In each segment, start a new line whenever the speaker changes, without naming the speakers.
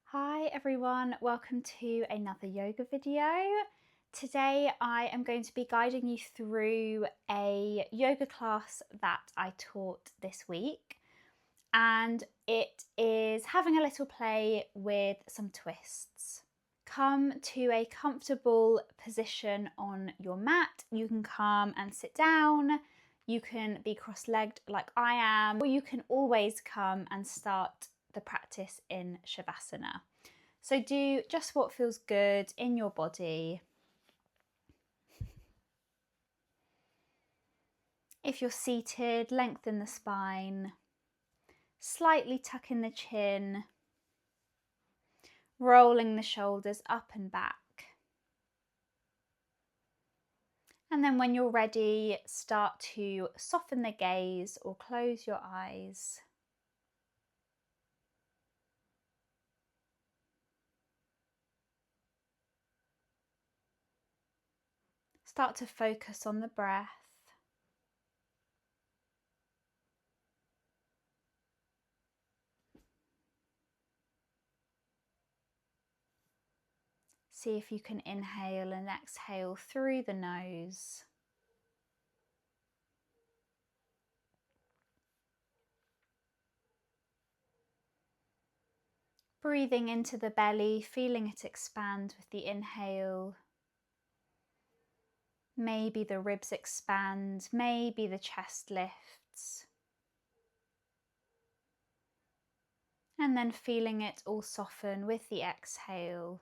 Hi everyone, welcome to another yoga video. Today I am going to be guiding you through a yoga class that I taught this week, and it is having a little play with some twists. Come to a comfortable position on your mat. You can come and sit down, you can be cross-legged like I am, or you can always come and start the practice in Shavasana. So do just what feels good in your body. If you're seated, lengthen the spine, slightly tuck in the chin, rolling the shoulders up and back. And then when you're ready, start to soften the gaze or close your eyes. Start to focus on the breath. See if you can inhale and exhale through the nose. Breathing into the belly, feeling it expand with the inhale. Maybe the ribs expand, maybe the chest lifts. And then feeling it all soften with the exhale.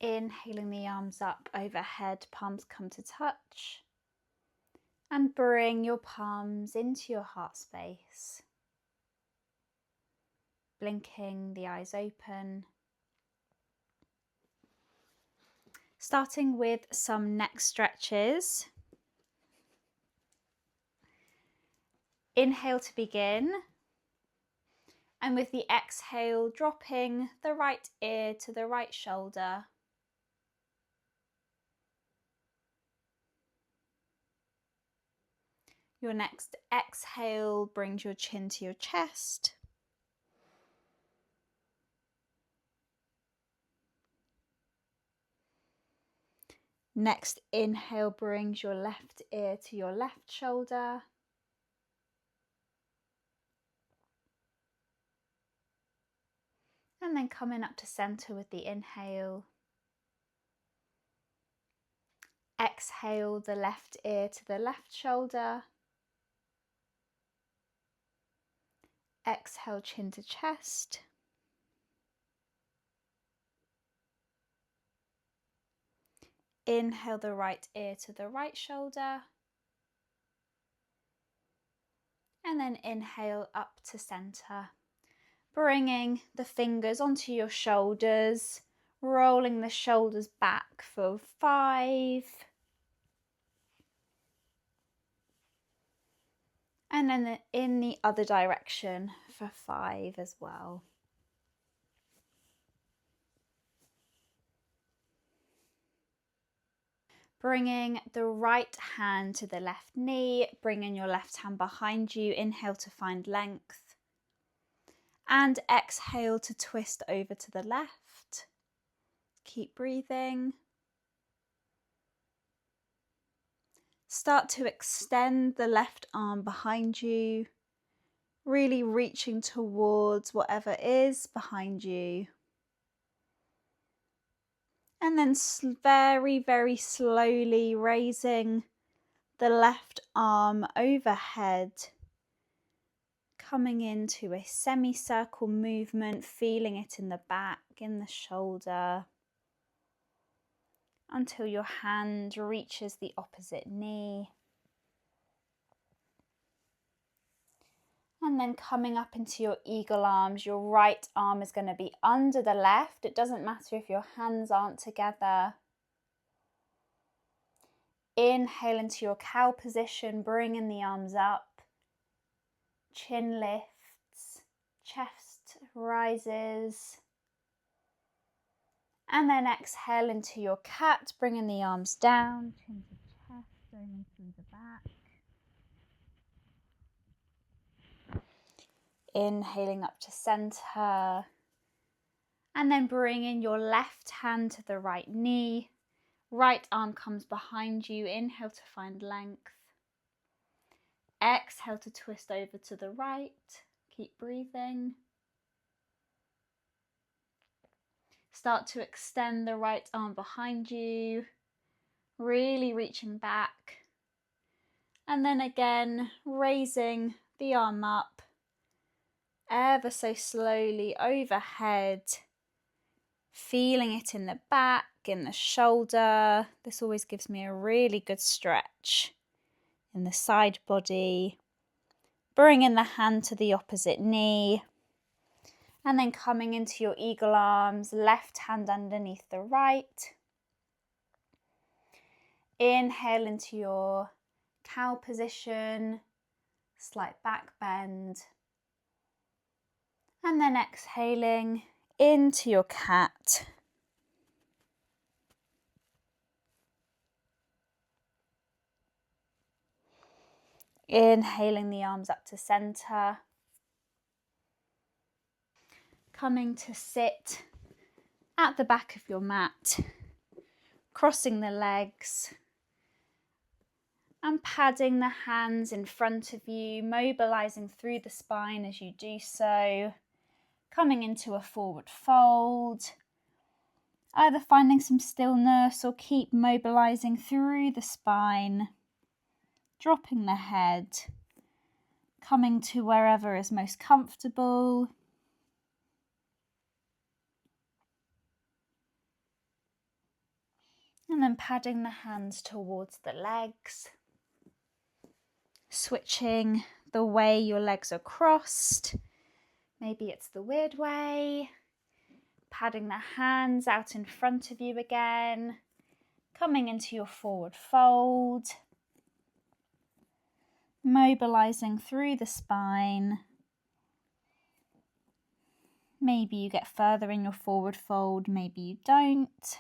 Inhaling the arms up overhead, palms come to touch. And bring your palms into your heart space. Blinking the eyes open. Starting with some neck stretches. Inhale to begin. And with the exhale, dropping the right ear to the right shoulder. Your next exhale brings your chin to your chest. Next inhale brings your left ear to your left shoulder. And then coming up to center with the inhale. Exhale the left ear to the left shoulder. Exhale chin to chest. Inhale the right ear to the right shoulder. And then inhale up to center. Bringing the fingers onto your shoulders, rolling the shoulders back for 5. And then in the other direction for 5 as well. Bringing the right hand to the left knee, bringing your left hand behind you. Inhale to find length. And exhale to twist over to the left. Keep breathing. Start to extend the left arm behind you, really reaching towards whatever is behind you. And then very, very slowly raising the left arm overhead, coming into a semicircle movement, feeling it in the back, in the shoulder. until your hand reaches the opposite knee. And then coming up into your eagle arms, your right arm is going to be under the left. It doesn't matter if your hands aren't together. Inhale into your cow position, bringing the arms up. Chin lifts, chest rises. And then exhale into your cat, bringing the arms down, chin to chest, going through the back. Inhaling up to center. And then bringing your left hand to the right knee. Right arm comes behind you. Inhale to find length. Exhale to twist over to the right. Keep breathing. Start to extend the right arm behind you. Really reaching back. And then again, raising the arm up. Ever so slowly overhead, feeling it in the back, in the shoulder. This always gives me a really good stretch in the side body. Bringing the hand to the opposite knee, and then coming into your eagle arms, left hand underneath the right. Inhale into your cow position, slight back bend. And then exhaling into your cat. Inhaling the arms up to center. Coming to sit at the back of your mat. Crossing the legs. And padding the hands in front of you, mobilizing through the spine as you do so. Coming into a forward fold, either finding some stillness or keep mobilizing through the spine, dropping the head, coming to wherever is most comfortable. And then padding the hands towards the legs, switching the way your legs are crossed. Maybe it's the weird way. Padding the hands out in front of you again. Coming into your forward fold. Mobilizing through the spine. Maybe you get further in your forward fold, maybe you don't.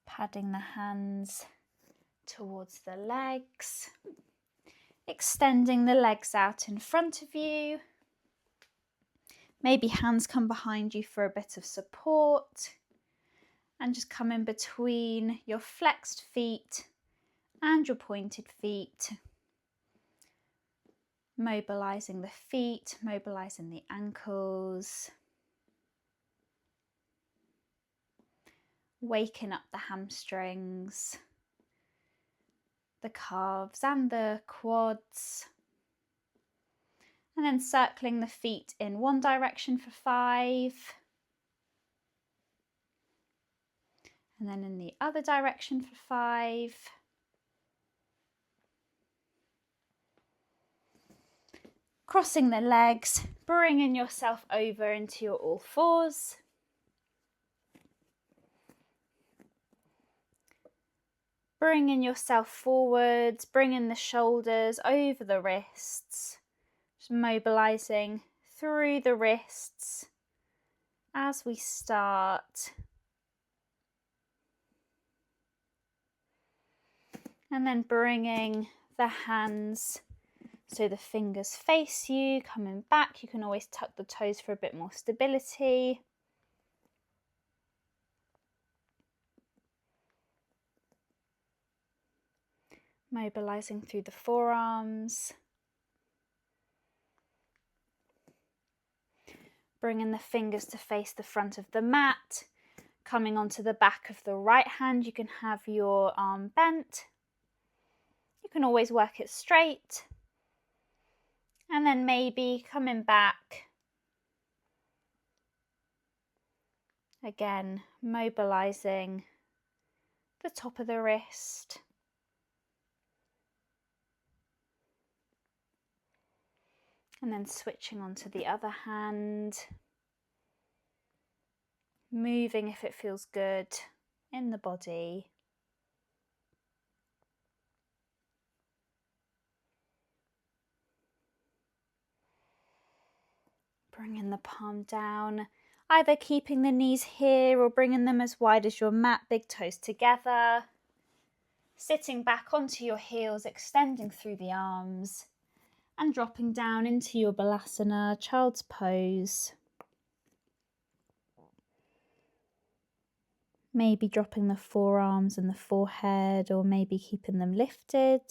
Padding the hands towards the legs, extending the legs out in front of you. Maybe hands come behind you for a bit of support, and just come in between your flexed feet and your pointed feet. Mobilizing the feet, mobilizing the ankles. Waking up the hamstrings, the calves and the quads. And then circling the feet in one direction for 5. And then in the other direction for 5. Crossing the legs, bringing yourself over into your all fours. Bringing yourself forwards, bringing the shoulders over the wrists. Just mobilizing through the wrists as we start. And then bringing the hands so the fingers face you, coming back. You can always tuck the toes for a bit more stability. Mobilizing through the forearms. Bringing the fingers to face the front of the mat. Coming onto the back of the right hand, you can have your arm bent. You can always work it straight. And then maybe coming back, again, mobilizing the top of the wrist. And then switching onto the other hand, moving if it feels good in the body. Bringing the palm down, either keeping the knees here or bringing them as wide as your mat, big toes together. Sitting back onto your heels, extending through the arms and dropping down into your Balasana, child's pose. Maybe dropping the forearms and the forehead, or maybe keeping them lifted.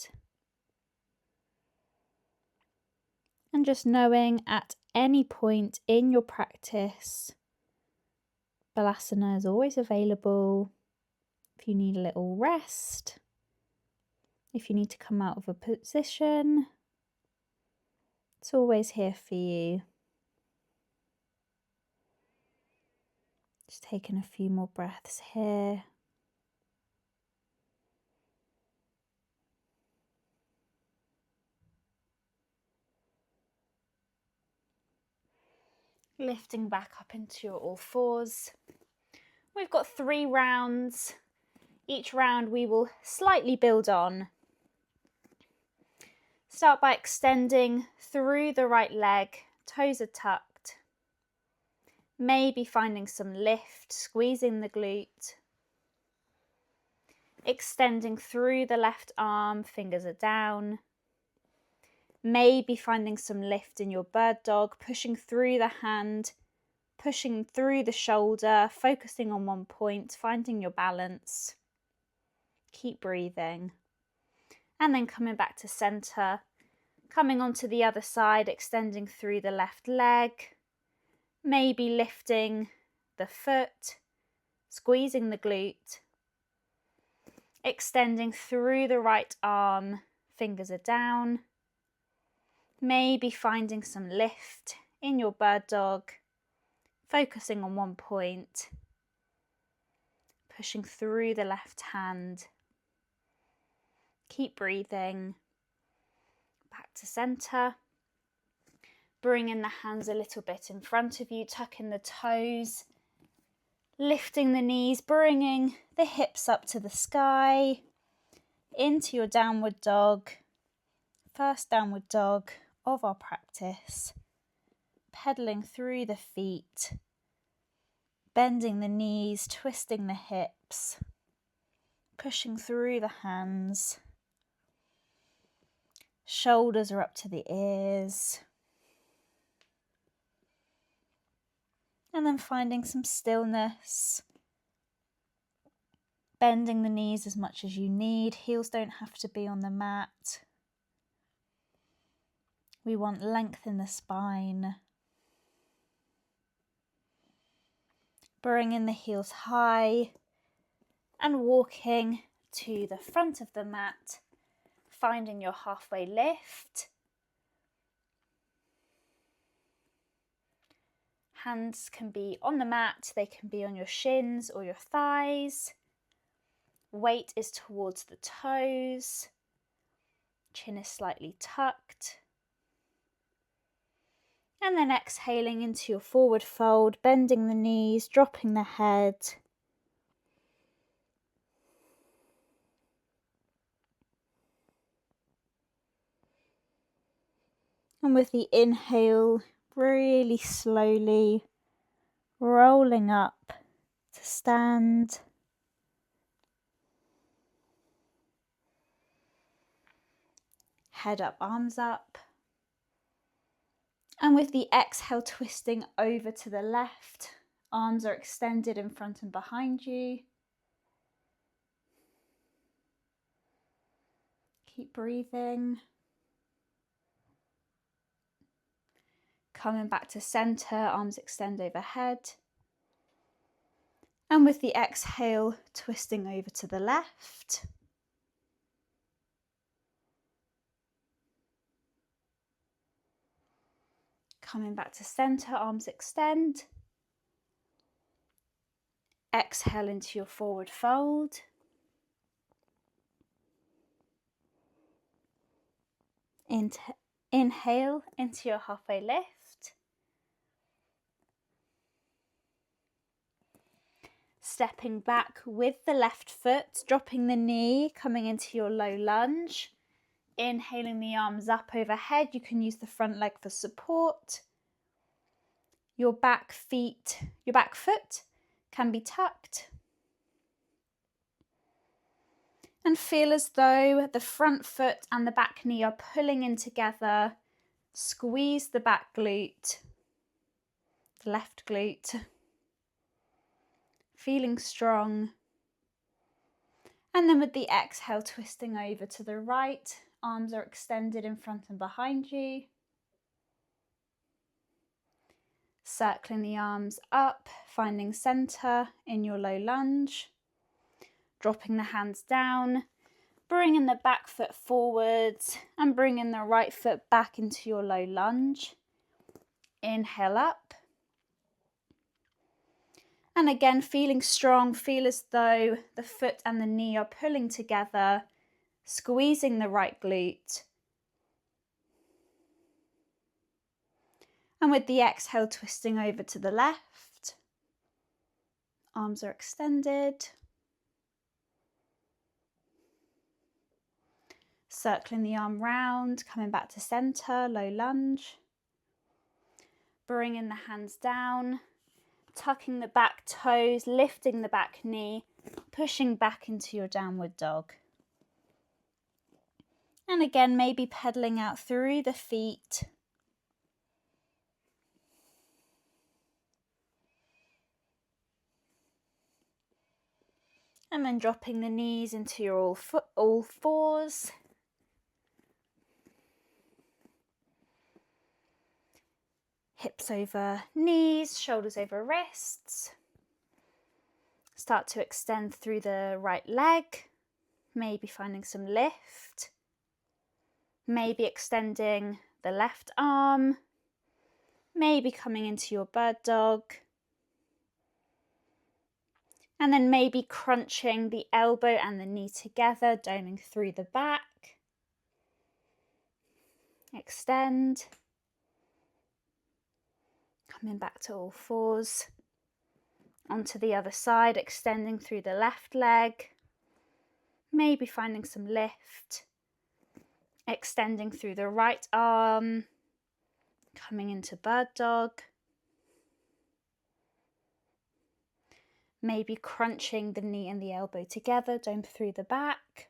And just knowing at any point in your practice, Balasana is always available. If you need a little rest, if you need to come out of a position, it's always here for you. Just taking a few more breaths here. Lifting back up into your all fours. We've got 3 rounds. Each round we will slightly build on. Start by extending through the right leg, toes are tucked. Maybe finding some lift, squeezing the glute. Extending through the left arm, fingers are down. Maybe finding some lift in your bird dog, pushing through the hand, pushing through the shoulder, focusing on one point, finding your balance. Keep breathing. And then coming back to center, coming onto the other side, extending through the left leg, maybe lifting the foot, squeezing the glute, extending through the right arm, fingers are down. Maybe finding some lift in your bird dog, focusing on one point, pushing through the left hand. Keep breathing. Back to center. Bringing the hands a little bit in front of you, tucking the toes, lifting the knees, bringing the hips up to the sky, into your downward dog, first downward dog of our practice, pedaling through the feet, bending the knees, twisting the hips, pushing through the hands, shoulders are up to the ears, and then finding some stillness, bending the knees as much as you need, heels don't have to be on the mat. We want length in the spine. Bringing the heels high and walking to the front of the mat, finding your halfway lift. Hands can be on the mat, they can be on your shins or your thighs. Weight is towards the toes. Chin is slightly tucked. And then exhaling into your forward fold, bending the knees, dropping the head. And with the inhale, really slowly rolling up to stand. Head up, arms up. And with the exhale, twisting over to the left. Arms are extended in front and behind you. Keep breathing. Coming back to center, arms extend overhead. And with the exhale, twisting over to the left. Coming back to center, arms extend. Exhale into your forward fold. Inhale into your halfway lift. Stepping back with the left foot, dropping the knee, coming into your low lunge. Inhaling the arms up overhead. You can use the front leg for support. Your back foot can be tucked. And feel as though the front foot and the back knee are pulling in together. Squeeze the back glute, the left glute. Feeling strong. And then with the exhale, twisting over to the right. Arms are extended in front and behind you. Circling the arms up, finding center in your low lunge. Dropping the hands down, bringing the back foot forwards and bringing the right foot back into your low lunge. Inhale up. And again, feeling strong, feel as though the foot and the knee are pulling together, squeezing the right glute. And with the exhale, twisting over to the left. Arms are extended. Circling the arm round, coming back to center, low lunge. Bringing the hands down, tucking the back toes, lifting the back knee, pushing back into your downward dog. And again, maybe pedaling out through the feet. And then dropping the knees into your all fours. Hips over knees, shoulders over wrists. Start to extend through the right leg, maybe finding some lift. Maybe extending the left arm, maybe coming into your bird dog. And then maybe crunching the elbow and the knee together, doming through the back. Extend. Coming back to all fours. Onto the other side, extending through the left leg. Maybe finding some lift. Extending through the right arm. Coming into bird dog. Maybe crunching the knee and the elbow together, dome through the back.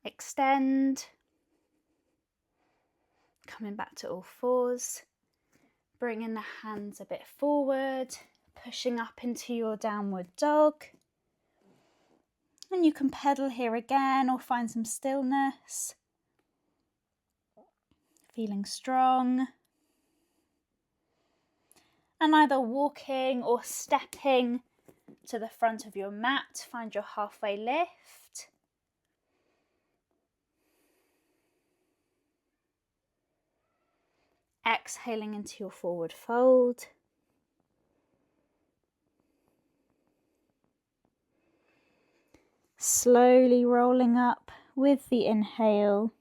Extend. Coming back to all fours. Bringing the hands a bit forward, pushing up into your downward dog. And you can pedal here again or find some stillness. Feeling strong. And either walking or stepping to the front of your mat, find your halfway lift. Exhaling into your forward fold. Slowly rolling up with the inhale.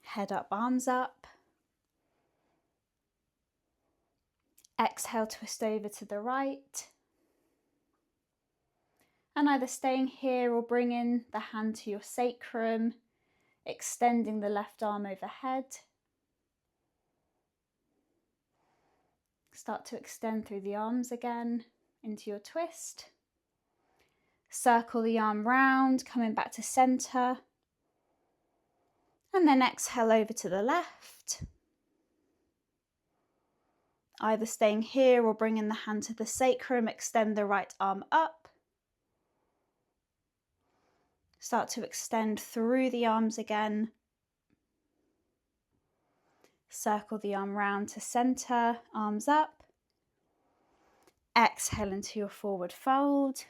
Head up, arms up. Exhale, twist over to the right. And either staying here or bringing the hand to your sacrum, extending the left arm overhead. Start to extend through the arms again into your twist. Circle the arm round, coming back to center. And then exhale over to the left. Either staying here or bringing the hand to the sacrum, extend the right arm up. Start to extend through the arms again. Circle the arm round to center, arms up. Exhale into your forward fold.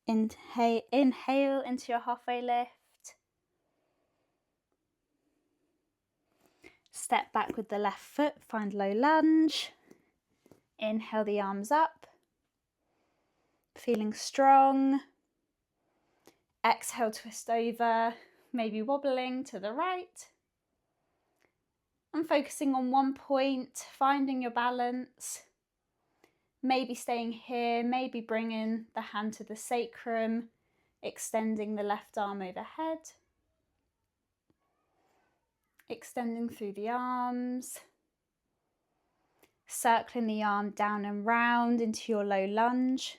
Inhale into your halfway lift. Step back with the left foot, find low lunge. Inhale the arms up. Feeling strong. Exhale, twist over, maybe wobbling to the right. And focusing on one point, finding your balance. Maybe staying here, maybe bringing the hand to the sacrum, extending the left arm overhead. Extending through the arms. Circling the arm down and round into your low lunge.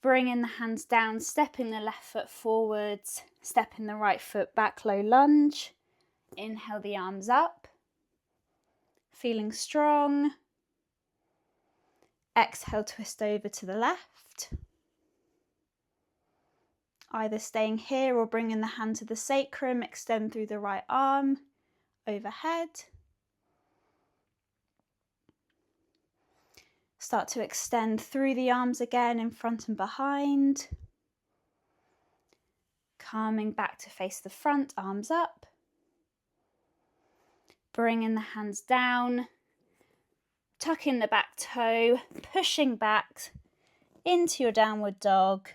Bringing the hands down, stepping the left foot forwards, stepping the right foot back, low lunge. Inhale the arms up. Feeling strong. Exhale, twist over to the left. Either staying here or bringing the hand to the sacrum, extend through the right arm, overhead. Start to extend through the arms again, in front and behind. Coming back to face the front, arms up. Bringing the hands down, tucking the back toe, pushing back into your downward dog.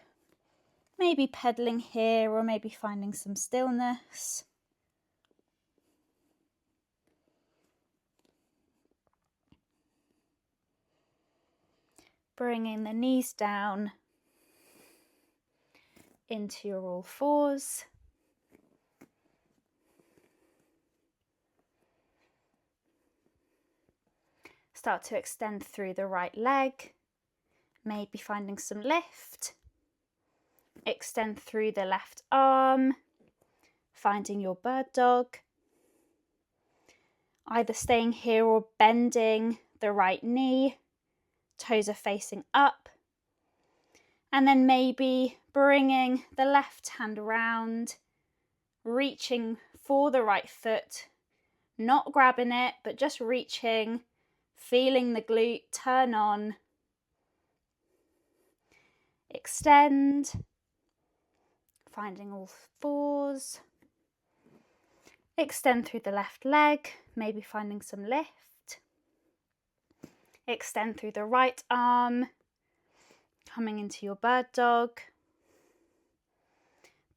Maybe pedaling here or maybe finding some stillness. Bringing the knees down into your all fours. Start to extend through the right leg, maybe finding some lift. Extend through the left arm, finding your bird dog. Either staying here or bending the right knee, toes are facing up. And then maybe bringing the left hand around, reaching for the right foot, not grabbing it, but just reaching, feeling the glute turn on. Extend, finding all fours. Extend through the left leg, maybe finding some lift. Extend through the right arm, coming into your bird dog.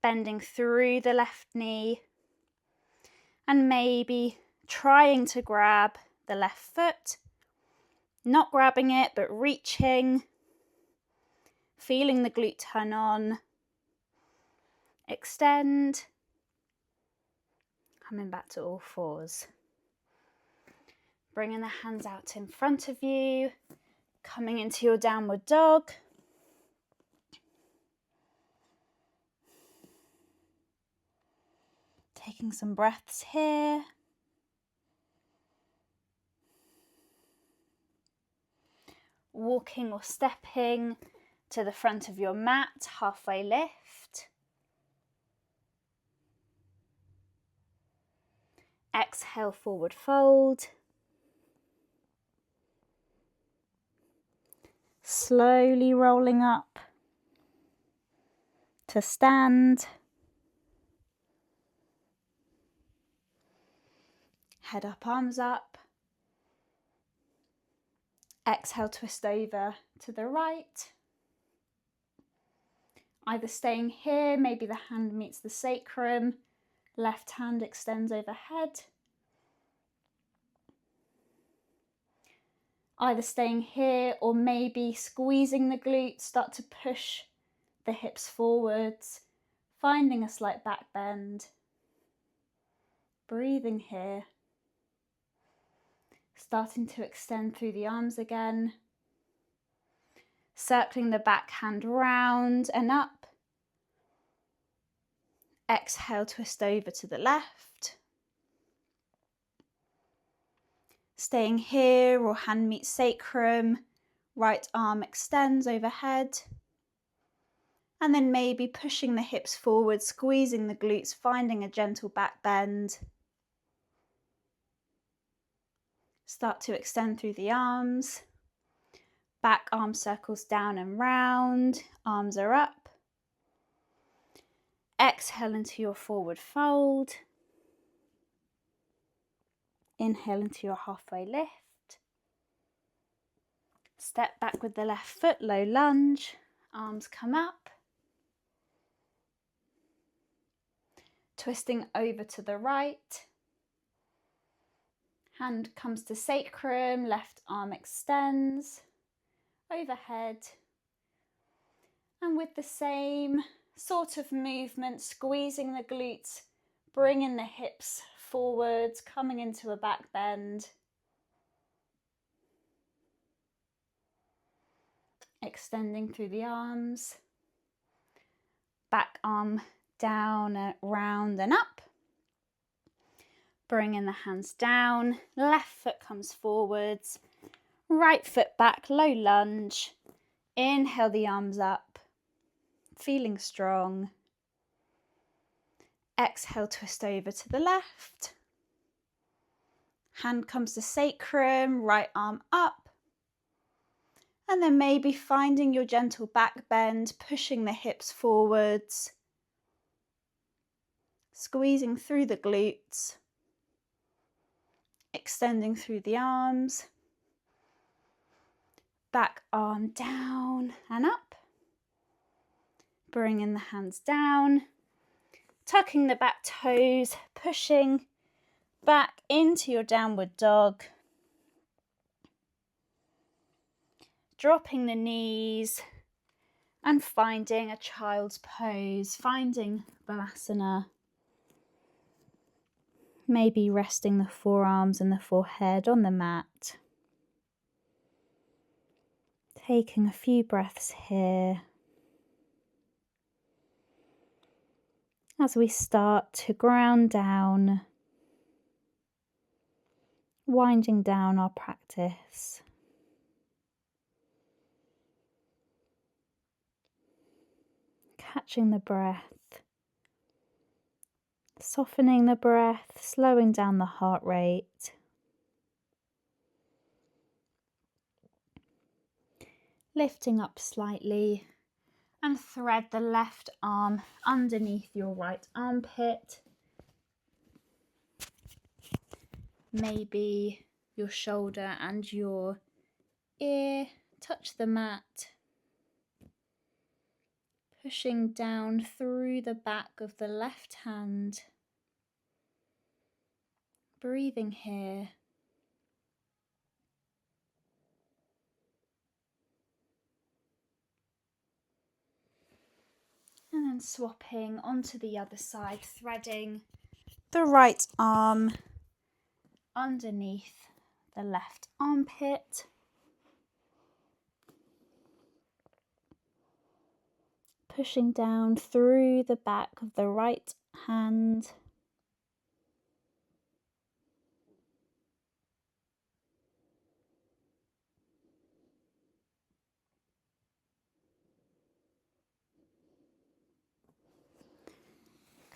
Bending through the left knee. And maybe trying to grab the left foot. Not grabbing it, but reaching. Feeling the glute turn on. Extend. Coming back to all fours. Bringing the hands out in front of you. Coming into your downward dog. Taking some breaths here. Walking or stepping to the front of your mat, halfway lift. Exhale, forward fold. Slowly rolling up to stand. Head up, arms up. Exhale, twist over to the right. Either staying here, maybe the hand meets the sacrum. Left hand extends overhead. Either staying here or maybe squeezing the glutes, start to push the hips forwards, finding a slight back bend. Breathing here. Starting to extend through the arms again. Circling the back hand round and up. Exhale, twist over to the left. Staying here or hand meets sacrum. Right arm extends overhead. And then maybe pushing the hips forward, squeezing the glutes, finding a gentle back bend. Start to extend through the arms. Back arm circles down and round, arms are up. Exhale into your forward fold. Inhale into your halfway lift. Step back with the left foot, low lunge, arms come up. Twisting over to the right. Hand comes to sacrum, left arm extends overhead. And with the same sort of movement, squeezing the glutes, bringing the hips forwards, coming into a back bend. Extending through the arms. Back arm down, round and up. Bringing the hands down, left foot comes forwards, right foot back, low lunge. Inhale the arms up, feeling strong. Exhale, twist over to the left. Hand comes to sacrum, right arm up. And then maybe finding your gentle back bend, pushing the hips forwards. Squeezing through the glutes. Extending through the arms. Back arm down and up. Bringing the hands down. Tucking the back toes, pushing back into your downward dog. Dropping the knees and finding a child's pose, finding Balasana. Maybe resting the forearms and the forehead on the mat. Taking a few breaths here as we start to ground down, winding down our practice. Catching the breath, softening the breath, slowing down the heart rate. Lifting up slightly and thread the left arm underneath your right armpit. Maybe your shoulder and your ear touch the mat. Pushing down through the back of the left hand. Breathing here. And then swapping onto the other side, threading the right arm underneath the left armpit. Pushing down through the back of the right hand.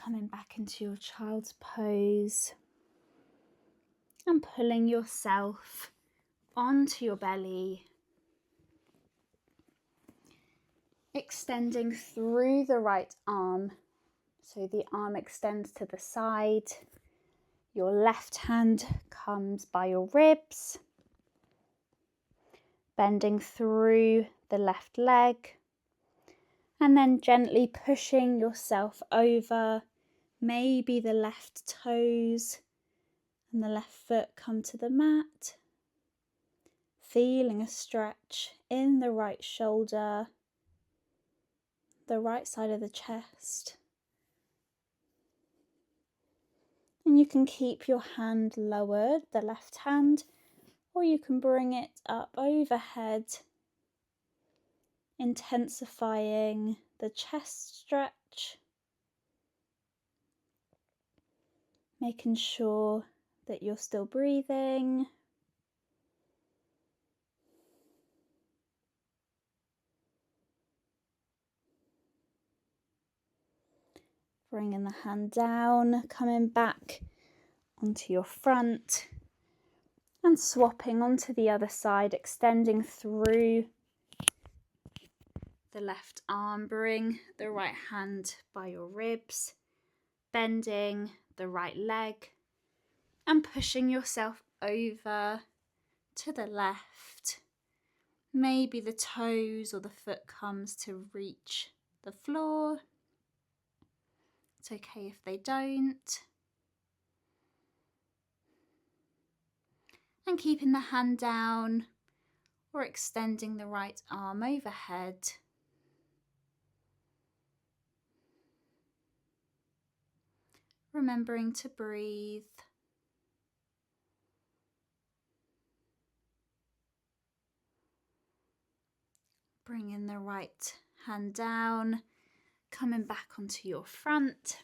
Coming back into your child's pose and pulling yourself onto your belly. Extending through the right arm, so the arm extends to the side. Your left hand comes by your ribs, bending through the left leg, and then gently pushing yourself over. Maybe the left toes and the left foot come to the mat, feeling a stretch in the right shoulder, the right side of the chest. And you can keep your hand lowered, the left hand, or you can bring it up overhead, intensifying the chest stretch, making sure that you're still breathing. Bringing the hand down, coming back onto your front and swapping onto the other side, extending through the left arm, bring the right hand by your ribs, bending the right leg and pushing yourself over to the left. Maybe the toes or the foot comes to reach the floor. It's okay if they don't. And keeping the hand down or extending the right arm overhead. Remembering to breathe. Bringing the right hand down, coming back onto your front.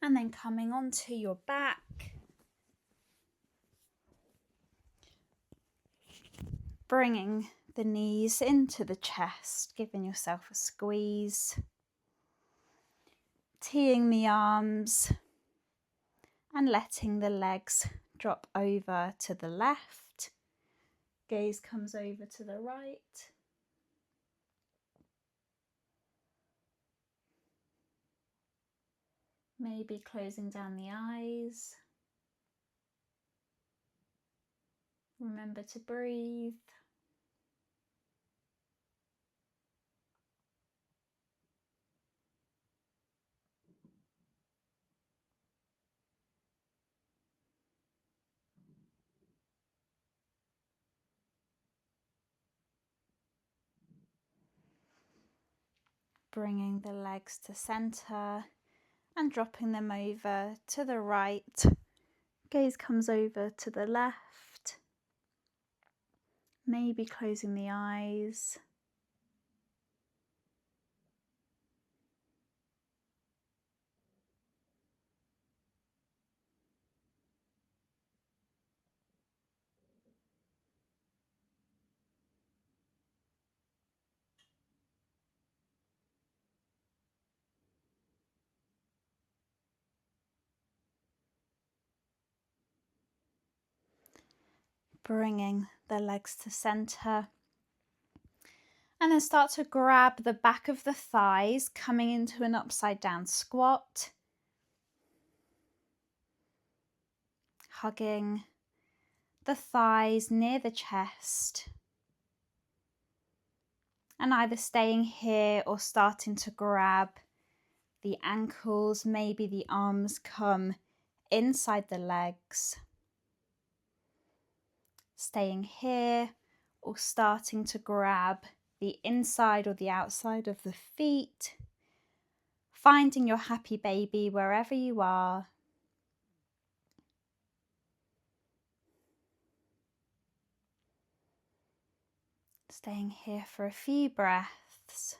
And then coming onto your back. Bringing the knees into the chest, giving yourself a squeeze. Teeing the arms and letting the legs drop over to the left. Gaze comes over to the right. Maybe closing down the eyes. Remember to breathe. Bringing the legs to center and dropping them over to the right. Gaze comes over to the left. Maybe closing the eyes. Bringing the legs to center. And then start to grab the back of the thighs, coming into an upside down squat. Hugging the thighs near the chest. And either staying here or starting to grab the ankles, maybe the arms come inside the legs. Staying here or starting to grab the inside or the outside of the feet. Finding your happy baby wherever you are. Staying here for a few breaths.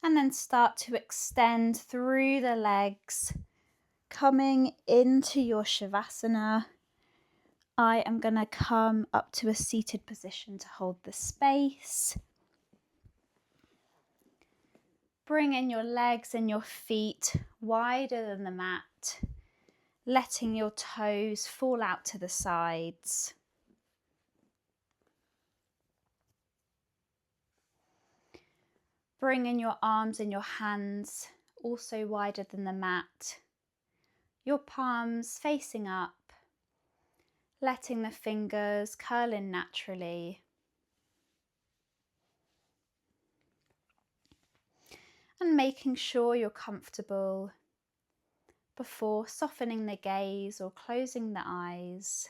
And then start to extend through the legs, coming into your Shavasana. I am going to come up to a seated position to hold the space. Bring in your legs and your feet wider than the mat, letting your toes fall out to the sides. Bring in your arms and your hands also wider than the mat, your palms facing up, letting the fingers curl in naturally. And making sure you're comfortable before softening the gaze or closing the eyes.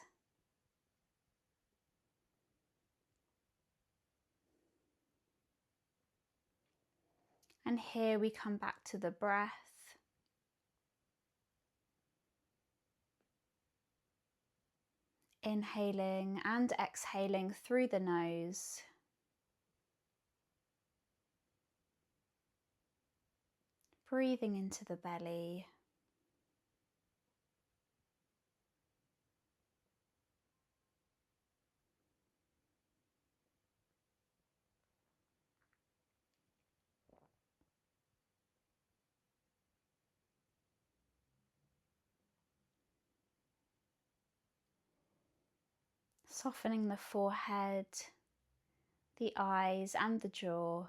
And here we come back to the breath. Inhaling and exhaling through the nose. Breathing into the belly. Softening the forehead, the eyes and the jaw.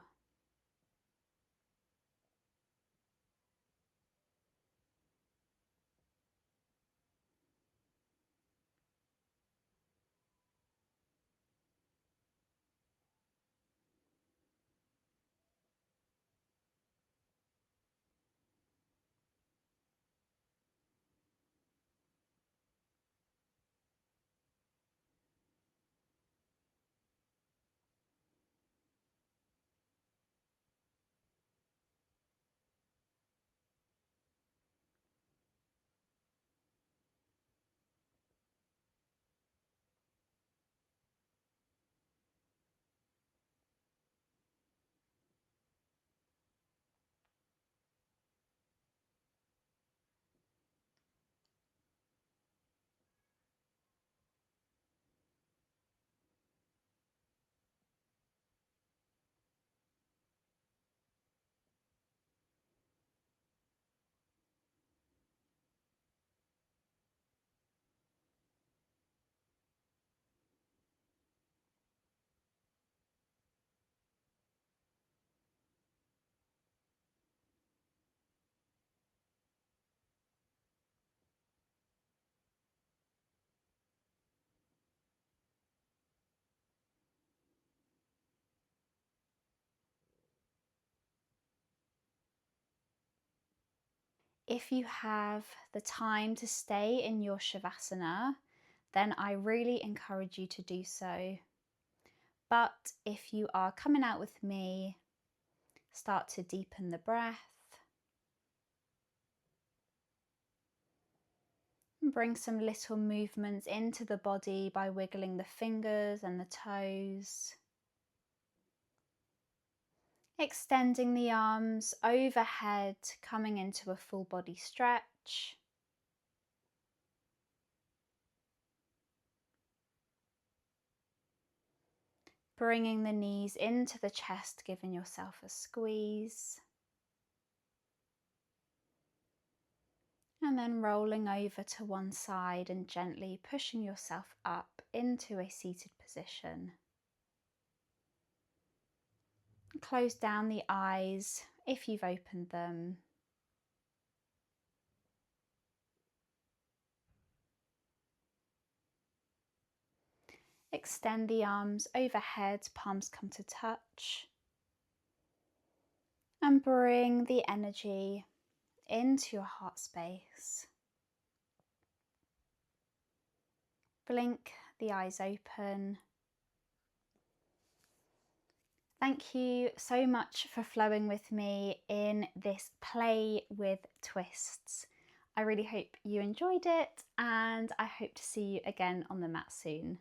If you have the time to stay in your Shavasana, then I really encourage you to do so. But if you are coming out with me, start to deepen the breath. And bring some little movements into the body by wiggling the fingers and the toes. Extending the arms overhead, coming into a full body stretch. Bringing the knees into the chest, giving yourself a squeeze. And then rolling over to one side and gently pushing yourself up into a seated position. Close down the eyes if you've opened them. Extend the arms overhead, palms come to touch. And bring the energy into your heart space. Blink the eyes open. Thank you so much for flowing with me in this play with twists. I really hope you enjoyed it, and I hope to see you again on the mat soon.